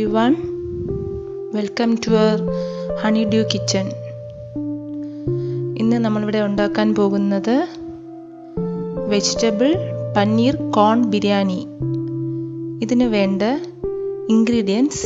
everyone, welcome to our Honeydew kitchen. ഇന്ന് നമ്മളിവിടെ ഉണ്ടാക്കാൻ പോകുന്നത് വെജിറ്റബിൾ പനീർ കോൺ ബിരിയാണി. ഇതിന് വേണ്ട ഇൻഗ്രീഡിയൻസ്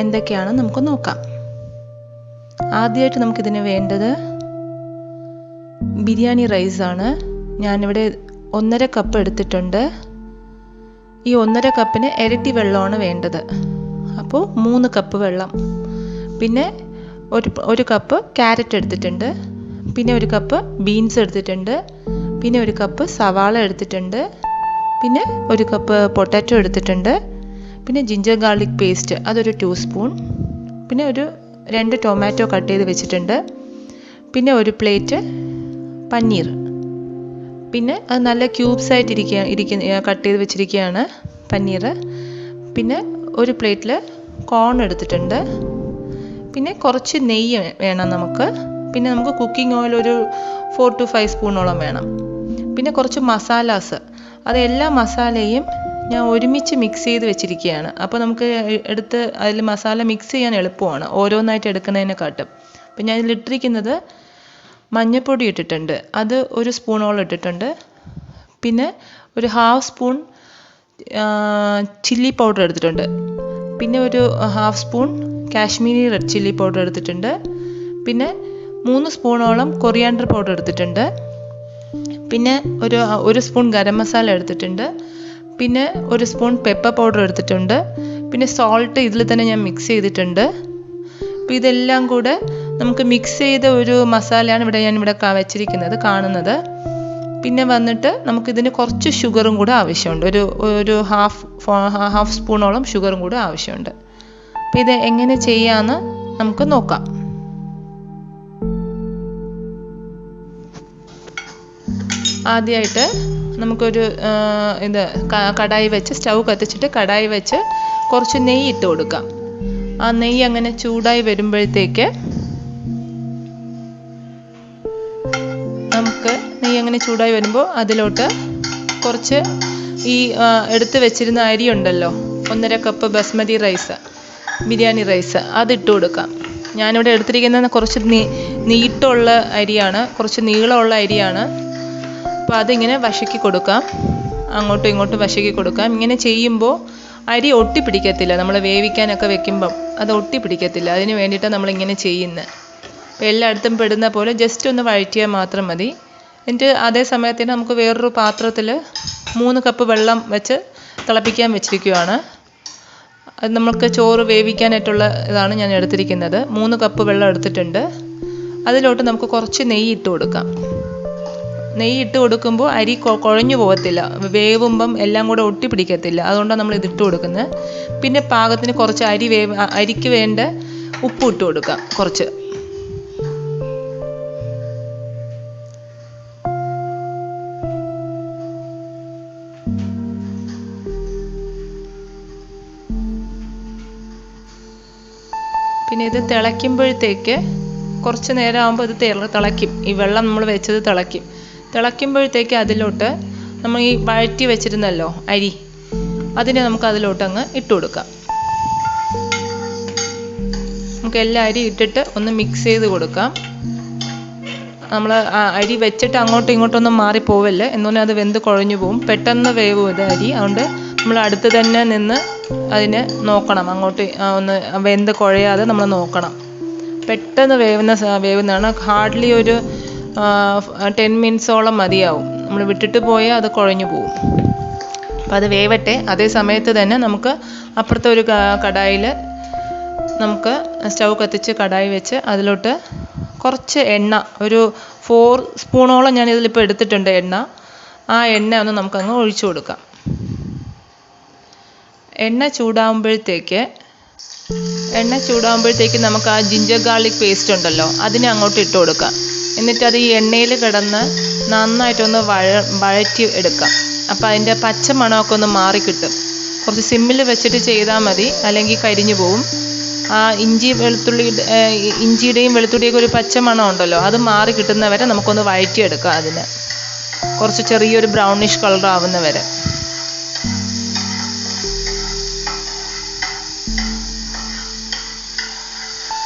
എന്തൊക്കെയാണെന്ന് നമുക്ക് നോക്കാം. ആദ്യമായിട്ട് നമുക്കിതിന് വേണ്ടത് ബിരിയാണി റൈസ് ആണ്. ഞാനിവിടെ 1.5 കപ്പ് എടുത്തിട്ടുണ്ട്. ഈ 1.5 കപ്പിന് ഇരട്ടി വെള്ളമാണ് വേണ്ടത്. അപ്പോൾ 3 കപ്പ് വെള്ളം. പിന്നെ ഒരു കപ്പ് ക്യാരറ്റ് എടുത്തിട്ടുണ്ട്. പിന്നെ 1 കപ്പ് ബീൻസ് എടുത്തിട്ടുണ്ട്. പിന്നെ 1 കപ്പ് സവാള എടുത്തിട്ടുണ്ട്. പിന്നെ 1 കപ്പ് പൊട്ടാറ്റോ എടുത്തിട്ടുണ്ട്. പിന്നെ ജിഞ്ചർ ഗാർലിക് പേസ്റ്റ് അതൊരു 2 സ്പൂൺ. പിന്നെ 2 ടൊമാറ്റോ കട്ട് ചെയ്ത് വെച്ചിട്ടുണ്ട്. പിന്നെ 1 പ്ലേറ്റ് പനീർ. പിന്നെ അത് നല്ല ക്യൂബ്സ് ആയിട്ട് കട്ട് ചെയ്ത് വെച്ചിരിക്കുകയാണ് പനീർ. പിന്നെ 1 പ്ലേറ്റിൽ കോൺ എടുത്തിട്ടുണ്ട്. പിന്നെ കുറച്ച് നെയ്യ് വേണം നമുക്ക്. പിന്നെ നമുക്ക് കുക്കിംഗ് ഓയിൽ ഒരു 4 to 5 സ്പൂണോളം വേണം. പിന്നെ കുറച്ച് മസാലാസ്, അത് എല്ലാ മസാലയും ഞാൻ ഒരുമിച്ച് മിക്സ് ചെയ്ത് വെച്ചിരിക്കുകയാണ്. അപ്പോൾ നമുക്ക് എടുത്ത് അതിൽ മസാല മിക്സ് ചെയ്യാൻ എളുപ്പമാണ്, ഓരോന്നായിട്ട് എടുക്കുന്നതിനെക്കാട്ടും. അപ്പോൾ ഞാൻ ഇതിലിട്ടിരിക്കുന്നത് മഞ്ഞൾപ്പൊടി ഇട്ടിട്ടുണ്ട്, അത് 1 സ്പൂണോളം ഇട്ടിട്ടുണ്ട്. പിന്നെ ഒരു 1/2 സ്പൂൺ ചില്ലി പൗഡർ എടുത്തിട്ടുണ്ട്. പിന്നെ ഒരു 1/2 spoon Kashmiri red chilli powder എടുത്തിട്ടുണ്ട്. പിന്നെ 3 സ്പൂണോളം കൊറിയാണ്ടർ പൗഡർ എടുത്തിട്ടുണ്ട്. പിന്നെ ഒരു സ്പൂൺ ഗരം മസാല എടുത്തിട്ടുണ്ട്. പിന്നെ 1 സ്പൂൺ പെപ്പർ പൗഡർ എടുത്തിട്ടുണ്ട്. പിന്നെ സോൾട്ട് ഇതിൽ തന്നെ ഞാൻ മിക്സ് ചെയ്തിട്ടുണ്ട്. അപ്പോൾ ഇതെല്ലാം കൂടെ നമുക്ക് മിക്സ് ചെയ്ത ഒരു മസാലയാണ് ഞാനിവിടെ വെച്ചിരിക്കുന്നത് കാണുന്നത്. പിന്നെ വന്നിട്ട് നമുക്കിതിന് കുറച്ച് ഷുഗറും കൂടെ ആവശ്യമുണ്ട്. ഒരു ഹാഫ് സ്പൂണോളം ഷുഗറും കൂടെ ആവശ്യമുണ്ട്. അപ്പോൾ ഇത് എങ്ങനെ ചെയ്യാമെന്ന് നമുക്ക് നോക്കാം. ആദ്യമായിട്ട് നമുക്കൊരു കടായി വെച്ച് സ്റ്റൗ കത്തിച്ചിട്ട് കടായി വെച്ച് കുറച്ച് നെയ്യ് ഇട്ട് കൊടുക്കാം. ആ നെയ്യ് അങ്ങനെ ചൂടായി വരുമ്പോഴത്തേക്ക് വരുമ്പോൾ അതിലോട്ട് കുറച്ച് ഈ എടുത്ത് വെച്ചിരുന്ന അരി ഉണ്ടല്ലോ, 1.5 cup basmati rice, biryani rice, അതിട്ട് കൊടുക്കാം. ഞാനിവിടെ എടുത്തിരിക്കുന്നത് കുറച്ച് നീട്ടമുള്ള അരിയാണ്, കുറച്ച് നീളമുള്ള അരിയാണ്. അപ്പോൾ അതിങ്ങനെ വശക്കി കൊടുക്കാം, അങ്ങോട്ടും ഇങ്ങോട്ടും വശക്കി കൊടുക്കാം. ഇങ്ങനെ ചെയ്യുമ്പോൾ അരി ഒട്ടിപ്പിടിക്കത്തില്ല. നമ്മൾ വേവിക്കാനൊക്കെ വെക്കുമ്പം അത് ഒട്ടിപ്പിടിക്കത്തില്ല. അതിന് വേണ്ടിയിട്ടാണ് നമ്മളിങ്ങനെ ചെയ്യുന്നത്. അപ്പോൾ എല്ലായിടത്തും പെടുന്ന പോലെ ജസ്റ്റ് ഒന്ന് വഴറ്റിയാൽ മാത്രം മതി. എന്നിട്ട് അതേ സമയത്തിന് നമുക്ക് വേറൊരു പാത്രത്തിൽ 3 കപ്പ് വെള്ളം വെച്ച് തിളപ്പിക്കാൻ വെച്ചിരിക്കുകയാണ്. അത് നമുക്ക് ചോറ് വേവിക്കാനായിട്ടുള്ള ഇതാണ് ഞാൻ എടുത്തിരിക്കുന്നത്. 3 കപ്പ് വെള്ളം എടുത്തിട്ടുണ്ട്. അതിലോട്ട് നമുക്ക് കുറച്ച് നെയ്യ് ഇട്ട് കൊടുക്കാം. നെയ്യ് ഇട്ട് കൊടുക്കുമ്പോൾ അരി കുഴഞ്ഞു പോകത്തില്ല, വേവുമ്പം എല്ലാം കൂടെ ഒട്ടിപ്പിടിക്കത്തില്ല. അതുകൊണ്ടാണ് നമ്മൾ ഇതിട്ട് കൊടുക്കുന്നത്. പിന്നെ പാകത്തിന് കുറച്ച് അരിക്ക് വേണ്ട ഉപ്പ് ഇട്ട് കൊടുക്കാം കുറച്ച്. പിന്നെ ഇത് തിളയ്ക്കുമ്പോഴത്തേക്ക് കുറച്ച് നേരം ആകുമ്പോൾ ഇത് തിളയ്ക്കും. ഈ വെള്ളം നമ്മൾ വെച്ചത് തിളയ്ക്കുമ്പോഴത്തേക്ക് അതിലോട്ട് നമ്മൾ ഈ വഴറ്റി വെച്ചിരുന്നല്ലോ അരി, അതിനെ നമുക്ക് അതിലോട്ട് അങ്ങ് ഇട്ട് കൊടുക്കാം. നമുക്ക് എല്ലാ അരി ഇട്ടിട്ട് ഒന്ന് മിക്സ് ചെയ്ത് കൊടുക്കാം. നമ്മൾ അരി വെച്ചിട്ട് അങ്ങോട്ടും ഇങ്ങോട്ടൊന്നും മാറിപ്പോവല്ലേ, എന്നുപറഞ്ഞാൽ അത് വെന്ത് കുഴഞ്ഞു പോവും. പെട്ടെന്ന് വേവും ഇത് അരി. അതുകൊണ്ട് നമ്മൾ അടുത്ത് തന്നെ നിന്ന് അതിനെ നോക്കണം, അങ്ങോട്ട് ഒന്ന് വെന്ത് കുഴയാതെ നമ്മൾ നോക്കണം. പെട്ടെന്ന് വേവുന്നതാണ്. ഹാർഡ്ലി ഒരു 10 മിനിറ്റ്സോളം മതിയാവും. നമ്മൾ വിട്ടിട്ട് പോയാൽ അത് കുഴഞ്ഞു പോവും. അപ്പം അത് വേവട്ടെ. അതേ സമയത്ത് തന്നെ നമുക്ക് അപ്പുറത്തെ ഒരു കടായിൽ നമുക്ക് സ്റ്റൗ കത്തിച്ച് കടായി വെച്ച് അതിലോട്ട് കുറച്ച് എണ്ണ, ഒരു 4 സ്പൂണോളം ഞാൻ ഇതിലിപ്പോൾ എടുത്തിട്ടുണ്ട് എണ്ണ. ആ എണ്ണ ഒന്ന് നമുക്കങ്ങ് ഒഴിച്ചു കൊടുക്കാം. എണ്ണ ചൂടാകുമ്പോഴത്തേക്ക് നമുക്ക് ആ ജിഞ്ചർ ഗാർലിക് പേസ്റ്റ് ഉണ്ടല്ലോ, അതിനെ അങ്ങോട്ട് ഇട്ട് കൊടുക്കാം. എന്നിട്ട് അത് ഈ എണ്ണയിൽ കിടന്ന് നന്നായിട്ടൊന്ന് വഴറ്റി എടുക്കാം. അപ്പോൾ അതിൻ്റെ പച്ച മണമൊക്കെ ഒന്ന് മാറിക്കിട്ടും. കുറച്ച് സിമ്മിൽ വെച്ചിട്ട് ചെയ്താൽ മതി, അല്ലെങ്കിൽ കരിഞ്ഞു പോവും. ആ ഇഞ്ചിയുടെയും വെളുത്തുള്ളിയൊക്കെ ഒരു പച്ച മണം ഉണ്ടല്ലോ, അത് മാറി കിട്ടുന്നവരെ നമുക്കൊന്ന് വഴറ്റിയെടുക്കാം. അതിന് കുറച്ച് ചെറിയൊരു ബ്രൗണിഷ് കളർ ആവുന്നവരെ.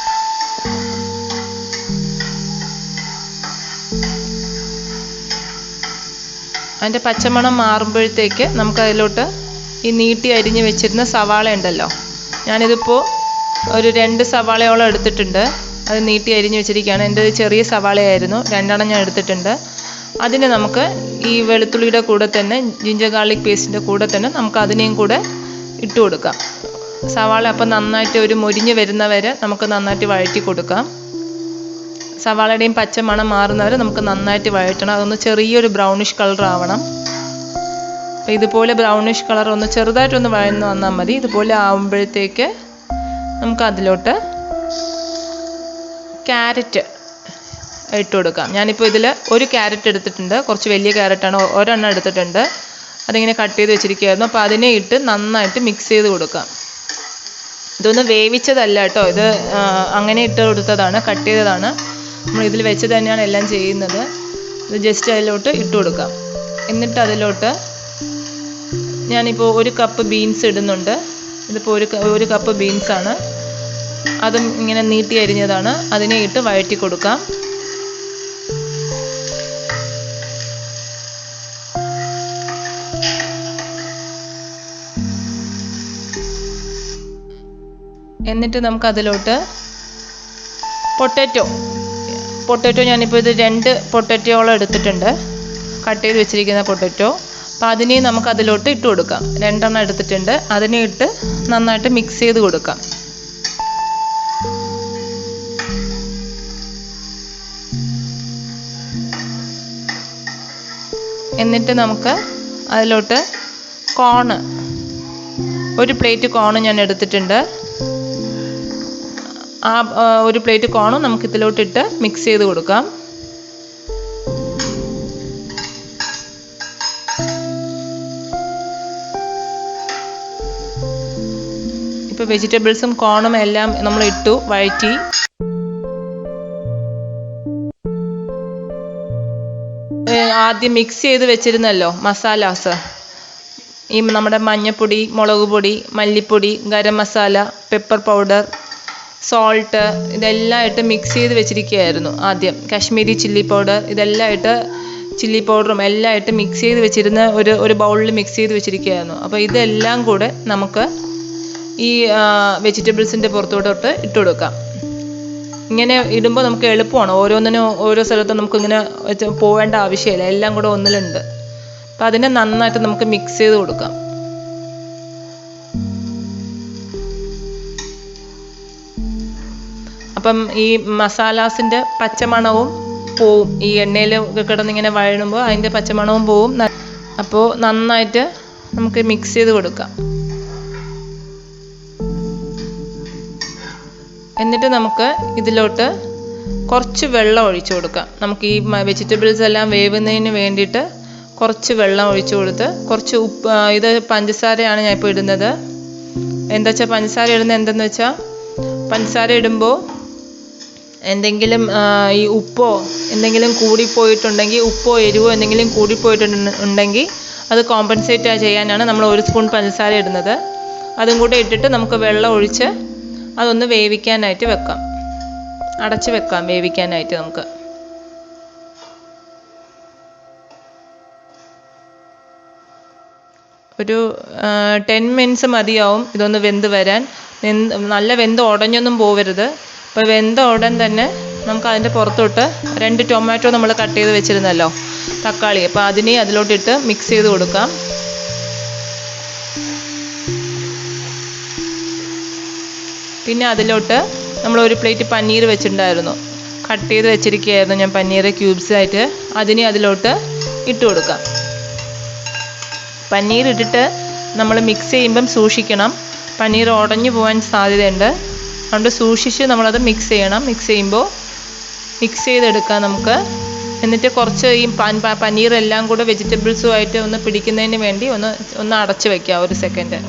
അതിൻ്റെ പച്ചമണം മാറുമ്പോഴത്തേക്ക് നമുക്കതിലോട്ട് ഈ നീട്ടി അരിഞ്ഞ് വെച്ചിരുന്ന സവാള ഉണ്ടല്ലോ, ഞാനിതിപ്പോൾ ഒരു 2 സവാളയോളം എടുത്തിട്ടുണ്ട്. അത് നീട്ടി അരിഞ്ഞ് വെച്ചിരിക്കുകയാണ്. എൻ്റെ ചെറിയ സവാളയായിരുന്നു, 2 ഞാൻ എടുത്തിട്ടുണ്ട്. അതിന് നമുക്ക് ഈ വെളുത്തുള്ളിയുടെ കൂടെ തന്നെ ജിഞ്ചർ ഗാർലിക് പേസ്റ്റിൻ്റെ കൂടെ തന്നെ നമുക്ക് അതിനെയും കൂടെ ഇട്ട് കൊടുക്കാം. സവാള അപ്പം നന്നായിട്ട് ഒരു മൊരിഞ്ഞ് വരുന്നവരെ നമുക്ക് നന്നായിട്ട് വഴറ്റി കൊടുക്കാം. സവാളയുടെയും പച്ച മണം മാറുന്നവരെ നമുക്ക് നന്നായിട്ട് വഴറ്റണം. അതൊന്ന് ചെറിയൊരു ബ്രൗണിഷ് കളർ ആവണം. അപ്പോൾ ഇതുപോലെ ബ്രൗണിഷ് കളർ ഒന്ന് ചെറുതായിട്ടൊന്ന് വഴന്ന് വന്നാൽ മതി. ഇതുപോലെ ആവുമ്പോഴത്തേക്ക് നമുക്ക് അതിലോട്ട് ക്യാരറ്റ് ഇട്ട് കൊടുക്കാം. ഞാനിപ്പോൾ ഇതിൽ ഒരു ക്യാരറ്റ് എടുത്തിട്ടുണ്ട്, കുറച്ച് വലിയ ക്യാരറ്റാണ്, ഒരെണ്ണം എടുത്തിട്ടുണ്ട്. അതിങ്ങനെ കട്ട് ചെയ്ത് വെച്ചിരിക്കുകയായിരുന്നു. അപ്പോൾ അതിനെ ഇട്ട് നന്നായിട്ട് മിക്സ് ചെയ്ത് കൊടുക്കാം. ഇതൊന്ന് വേവിച്ചതല്ല കേട്ടോ, ഇത് അങ്ങനെ ഇട്ട് കൊടുത്തതാണ്, കട്ട് ചെയ്തതാണ്. നമ്മൾ ഇതിൽ വെച്ച് തന്നെയാണ് എല്ലാം ചെയ്യുന്നത്. ഇത് ജസ്റ്റ് അതിലോട്ട് ഇട്ട് കൊടുക്കാം. എന്നിട്ട് അതിലോട്ട് ഞാനിപ്പോൾ 1 കപ്പ് ബീൻസ് ഇടുന്നുണ്ട്. ഇതിപ്പോൾ ഒരു കപ്പ് ബീൻസാണ്, അതും ഇങ്ങനെ നീട്ടി അരിഞ്ഞതാണ്. അതിനെ ഇട്ട് വഴറ്റി കൊടുക്കാം. എന്നിട്ട് നമുക്ക് അതിലോട്ട് പൊട്ടറ്റോ ഞാനിപ്പോൾ ഇത് 2 പൊട്ടറ്റോളം എടുത്തിട്ടുണ്ട്, കട്ട് ചെയ്ത് വെച്ചിരിക്കുന്ന പൊട്ടറ്റോ. അപ്പോൾ അതിനെ നമുക്ക് അതിലോട്ട് ഇട്ട് കൊടുക്കാം. 2 എണ്ണം എടുത്തിട്ടുണ്ട്. അതിനെ ഇട്ട് നന്നായിട്ട് മിക്സ് ചെയ്ത് കൊടുക്കാം. എന്നിട്ട് നമുക്ക് അതിലോട്ട് കോണ്, 1 പ്ലേറ്റ് കോണ് ഞാൻ എടുത്തിട്ടുണ്ട്. ആ 1 പ്ലേറ്റ് കോണും നമുക്ക് ഇതിലോട്ടിട്ട് മിക്സ് ചെയ്ത് കൊടുക്കാം. ഇപ്പോൾ വെജിറ്റബിൾസും കോണും എല്ലാം നമ്മൾ ഇട്ടു വഴറ്റി. ആദ്യം മിക്സ് ചെയ്ത് വെച്ചിരുന്നല്ലോ മസാലാസ്, ഈ നമ്മുടെ മഞ്ഞൾപ്പൊടി, മുളക് പൊടി, മല്ലിപ്പൊടി, garam masala, pepper powder, salt, ഇതെല്ലാം ഇട്ട് മിക്സ് ചെയ്ത് വെച്ചിരിക്കുകയായിരുന്നു. ആദ്യം കാശ്മീരി ചില്ലി പൗഡർ, ഇതെല്ലാം ഇട്ട് ചില്ലി പൗഡറും എല്ലാം ഇട്ട് മിക്സ് ചെയ്ത് വെച്ചിരുന്ന ഒരു ബൗളിൽ മിക്സ് ചെയ്ത് വെച്ചിരിക്കുകയായിരുന്നു. അപ്പോൾ ഇതെല്ലാം കൂടെ നമുക്ക് ഈ വെജിറ്റബിൾസിൻ്റെ പുറത്തോട്ട് ഇട്ട് കൊടുക്കാം. ഇങ്ങനെ ഇടുമ്പോൾ നമുക്ക് എളുപ്പമാണ്, ഓരോന്നിനും ഓരോ സ്ഥലത്തും നമുക്കിങ്ങനെ പോവേണ്ട ആവശ്യമില്ല, എല്ലാം കൂടെ ഒന്നിലുണ്ട്. അപ്പോൾ അതിനെ നന്നായിട്ട് നമുക്ക് മിക്സ് ചെയ്ത് കൊടുക്കാം. അപ്പം ഈ മസാലാസിൻ്റെ പച്ചമണവും പോവും, ഈ എണ്ണയിൽ കിടന്നിങ്ങനെ വഴണുമ്പോൾ അതിൻ്റെ പച്ചമണവും പോവും. അപ്പോൾ നന്നായിട്ട് നമുക്ക് മിക്സ് ചെയ്ത് കൊടുക്കാം. എന്നിട്ട് നമുക്ക് ഇതിലോട്ട് കുറച്ച് വെള്ളം ഒഴിച്ചു കൊടുക്കാം. നമുക്ക് ഈ വെജിറ്റബിൾസ് എല്ലാം വേവുന്നതിന് വേണ്ടിയിട്ട് കുറച്ച് വെള്ളം ഒഴിച്ചു കൊടുത്ത്, കുറച്ച് ഉപ്പ്, ഇത് പഞ്ചസാരയാണ് ഞാൻ ഇപ്പോൾ ഇടുന്നത്. എന്താ വെച്ചാൽ പഞ്ചസാര ഇടുന്നത് എന്തെന്ന് വെച്ചാൽ, പഞ്ചസാര ഇടുമ്പോൾ എന്തെങ്കിലും ഈ ഉപ്പോ എന്തെങ്കിലും കൂടിപ്പോയിട്ടുണ്ടെങ്കിൽ, ഉപ്പോ എരിവോ എന്തെങ്കിലും കൂടിപ്പോയിട്ടുണ്ടെങ്കിൽ അത് കോമ്പൻസേറ്റ് ചെയ്യാനാണ് നമ്മൾ 1 സ്പൂൺ പഞ്ചസാര ഇടുന്നത്. അതും കൂടെ ഇട്ടിട്ട് നമുക്ക് വെള്ളം ഒഴിച്ച് അതൊന്ന് വേവിക്കാനായിട്ട് വെക്കാം, അടച്ച് വെക്കാം വേവിക്കാനായിട്ട്. നമുക്ക് ഒരു 10 മിനിറ്റ്സ് മതിയാവും ഇതൊന്ന് വെന്ത് വരാൻ. നല്ല വെന്ത് ഉടഞ്ഞൊന്നും പോവരുത്. അപ്പോൾ വെന്ത ഉടൻ തന്നെ നമുക്ക് അതിൻ്റെ പുറത്തോട്ട് 2 ടൊമാറ്റോ നമ്മൾ കട്ട് ചെയ്ത് വെച്ചിരുന്നല്ലോ, തക്കാളി, അപ്പോൾ അതിനെ അതിലോട്ടിട്ട് മിക്സ് ചെയ്ത് കൊടുക്കാം. പിന്നെ അതിലോട്ട് നമ്മൾ 1 പ്ലേറ്റ് പനീർ വെച്ചിട്ടുണ്ടായിരുന്നു, കട്ട് ചെയ്ത് വെച്ചിരിക്കുകയായിരുന്നു ഞാൻ പനീർ ക്യൂബ്സായിട്ട്. അതിനെ അതിലോട്ട് ഇട്ട് കൊടുക്കാം. പനീർ ഇട്ടിട്ട് നമ്മൾ മിക്സ് ചെയ്യുമ്പം സൂക്ഷിക്കണം, പനീർ ഉടഞ്ഞു പോകാൻ സാധ്യതയുണ്ട്. അതുകൊണ്ട് സൂക്ഷിച്ച് നമ്മളത് മിക്സ് ചെയ്യണം. മിക്സ് ചെയ്യുമ്പോൾ മിക്സ് ചെയ്തെടുക്കാം നമുക്ക്. എന്നിട്ട് കുറച്ച് ഈ പനീറെല്ലാം കൂടെ വെജിറ്റബിൾസുമായിട്ട് ഒന്ന് പിടിക്കുന്നതിന് വേണ്ടി ഒന്ന് അടച്ച് വയ്ക്കാം 1 സെക്കൻഡ്.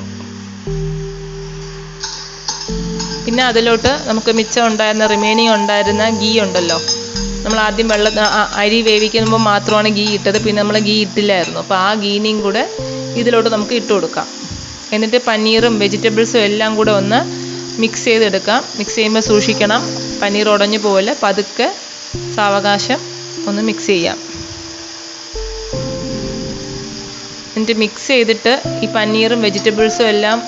പിന്നെ അതിലോട്ട് നമുക്ക് മിച്ചം ഉണ്ടായിരുന്ന റിമൈനിങ് ഉണ്ടായിരുന്ന ഗീ ഉണ്ടല്ലോ, നമ്മൾ ആദ്യം അരി വേവിക്കുമ്പോൾ മാത്രമാണ് ഗീ ഇട്ടത്, പിന്നെ നമ്മൾ ഗീ ഇട്ടില്ലായിരുന്നു. അപ്പോൾ ആ ഗീനിയും കൂടെ ഇതിലോട്ട് നമുക്ക് ഇട്ട് കൊടുക്കാം. എന്നിട്ട് പനീറും വെജിറ്റബിൾസും എല്ലാം കൂടെ ഒന്ന് മിക്സ് ചെയ്തെടുക്കാം. മിക്സ് ചെയ്യുമ്പോൾ സൂക്ഷിക്കണം, പനീർ ഉടഞ്ഞു പോകില്ല. പതുക്കെ സാവകാശം ഒന്ന് മിക്സ് ചെയ്യാം. എന്നിട്ട് മിക്സ് ചെയ്തിട്ട് ഈ പനീറും വെജിറ്റബിൾസും എല്ലാം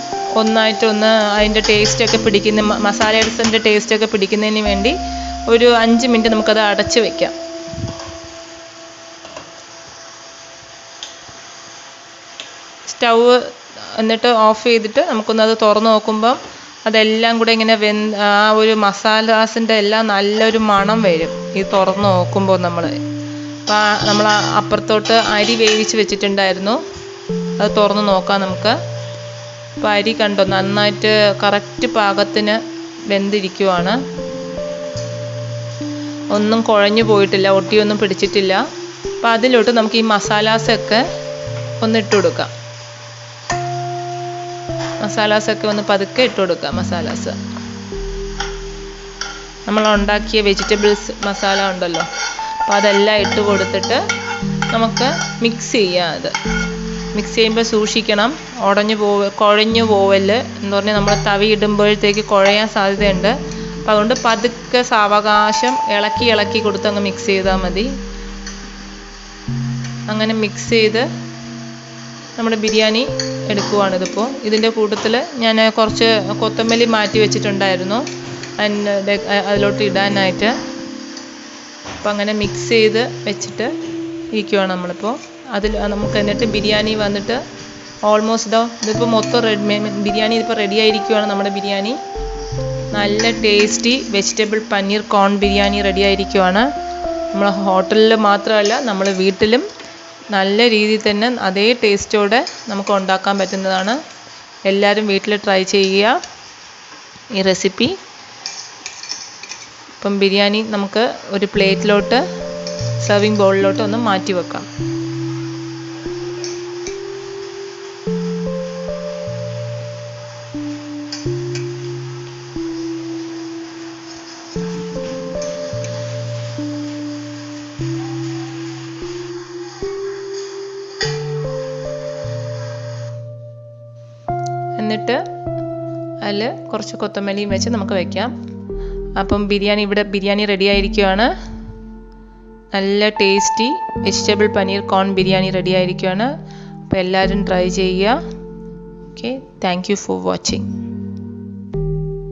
ഒന്നായിട്ടൊന്ന് അതിൻ്റെ ടേസ്റ്റൊക്കെ പിടിക്കുന്ന മസാലയുടെ ടേസ്റ്റൊക്കെ പിടിക്കുന്നതിന് വേണ്ടി ഒരു 5 മിനിറ്റ് നമുക്കത് അടച്ച് വയ്ക്കാം. സ്റ്റൗവ് എന്നിട്ട് ഓഫ് ചെയ്തിട്ട് നമുക്കൊന്നത് തുറന്ന് നോക്കുമ്പം അതെല്ലാം കൂടെ ഇങ്ങനെ ആ ഒരു മസാലാസിൻ്റെ എല്ലാം നല്ലൊരു മണം വരും ഈ തുറന്ന് നോക്കുമ്പോൾ. നമ്മൾ അപ്പുറത്തോട്ട് അരി വേവിച്ച് വെച്ചിട്ടുണ്ടായിരുന്നു, അത് തുറന്ന് നോക്കാം നമുക്ക്. അപ്പോൾ അരി കണ്ടോ നന്നായിട്ട് കറക്റ്റ് പാകത്തിന് വെന്തിരിക്കുവാണ്, ഒന്നും കുഴഞ്ഞു പോയിട്ടില്ല, ഒട്ടിയൊന്നും പിടിച്ചിട്ടില്ല. അപ്പോൾ അതിലോട്ട് നമുക്ക് ഈ മസാലാസൊക്കെ ഒന്ന് ഇട്ട് കൊടുക്കാം. മസാലാസൊക്കെ ഒന്ന് പതുക്കെ ഇട്ട് കൊടുക്കാം. മസാലാസ് നമ്മൾ ഉണ്ടാക്കിയ വെജിറ്റബിൾസ് മസാല ഉണ്ടല്ലോ, അപ്പോൾ അതെല്ലാം ഇട്ട് കൊടുത്തിട്ട് നമുക്ക് മിക്സ് ചെയ്യാം. അത് മിക്സ് ചെയ്യുമ്പോൾ സൂക്ഷിക്കണം, കുഴഞ്ഞു പോവല് എന്ന് പറഞ്ഞാൽ നമ്മൾ തവി ഇടുമ്പോഴത്തേക്ക് കുഴയാൻ സാധ്യതയുണ്ട്. അപ്പോൾ അതുകൊണ്ട് പതുക്കെ സാവകാശം ഇളക്കി കൊടുത്ത് അങ്ങ് മിക്സ് ചെയ്താൽ മതി. അങ്ങനെ മിക്സ് ചെയ്ത് നമ്മുടെ ബിരിയാണി എടുക്കുവാണിതിപ്പോൾ. ഇതിൻ്റെ കൂട്ടത്തിൽ ഞാൻ കുറച്ച് കൊത്തമല്ലി മാറ്റി വെച്ചിട്ടുണ്ടായിരുന്നു അതിലോട്ട് ഇടാനായിട്ട്. അപ്പോൾ അങ്ങനെ മിക്സ് ചെയ്ത് വെച്ചിട്ട് ഇരിക്കുവാണ് നമ്മളിപ്പോൾ. അതിൽ നമുക്ക് എന്നിട്ട് ബിരിയാണി വന്നിട്ട് ഓൾമോസ്റ്റ് ഇതിപ്പോൾ മൊത്തം ബിരിയാണി ഇതിപ്പോൾ റെഡി ആയിരിക്കുവാണ്. നമ്മുടെ ബിരിയാണി നല്ല ടേസ്റ്റി വെജിറ്റബിൾ പനീർ കോൺ ബിരിയാണി റെഡി ആയിരിക്കുവാണ്. നമ്മൾ ഹോട്ടലിൽ മാത്രമല്ല നമ്മൾ വീട്ടിലും നല്ല രീതിയിൽ തന്നെ അതേ ടേസ്റ്റോടെ നമുക്ക് ഉണ്ടാക്കാൻ പറ്റുന്നതാണ്. എല്ലാവരും വീട്ടിൽ ട്രൈ ചെയ്യുക ഈ റെസിപ്പി. ഇപ്പം ബിരിയാണി നമുക്ക് ഒരു പ്ലേറ്റിലോട്ട് സെർവിങ് ബൗളിലോട്ട് ഒന്ന് മാറ്റി വെക്കാം. എന്നിട്ട് അതിൽ കുറച്ച് കൊത്തമല്ലിയും വെച്ച് നമുക്ക് വയ്ക്കാം. അപ്പം ബിരിയാണി റെഡി ആയിരിക്കുകയാണ്. നല്ല ടേസ്റ്റി വെജിറ്റബിൾ പനീർ കോൺ ബിരിയാണി റെഡി ആയിരിക്കുകയാണ്. അപ്പോൾ എല്ലാവരും ട്രൈ ചെയ്യുക. Okay, thank you for watching.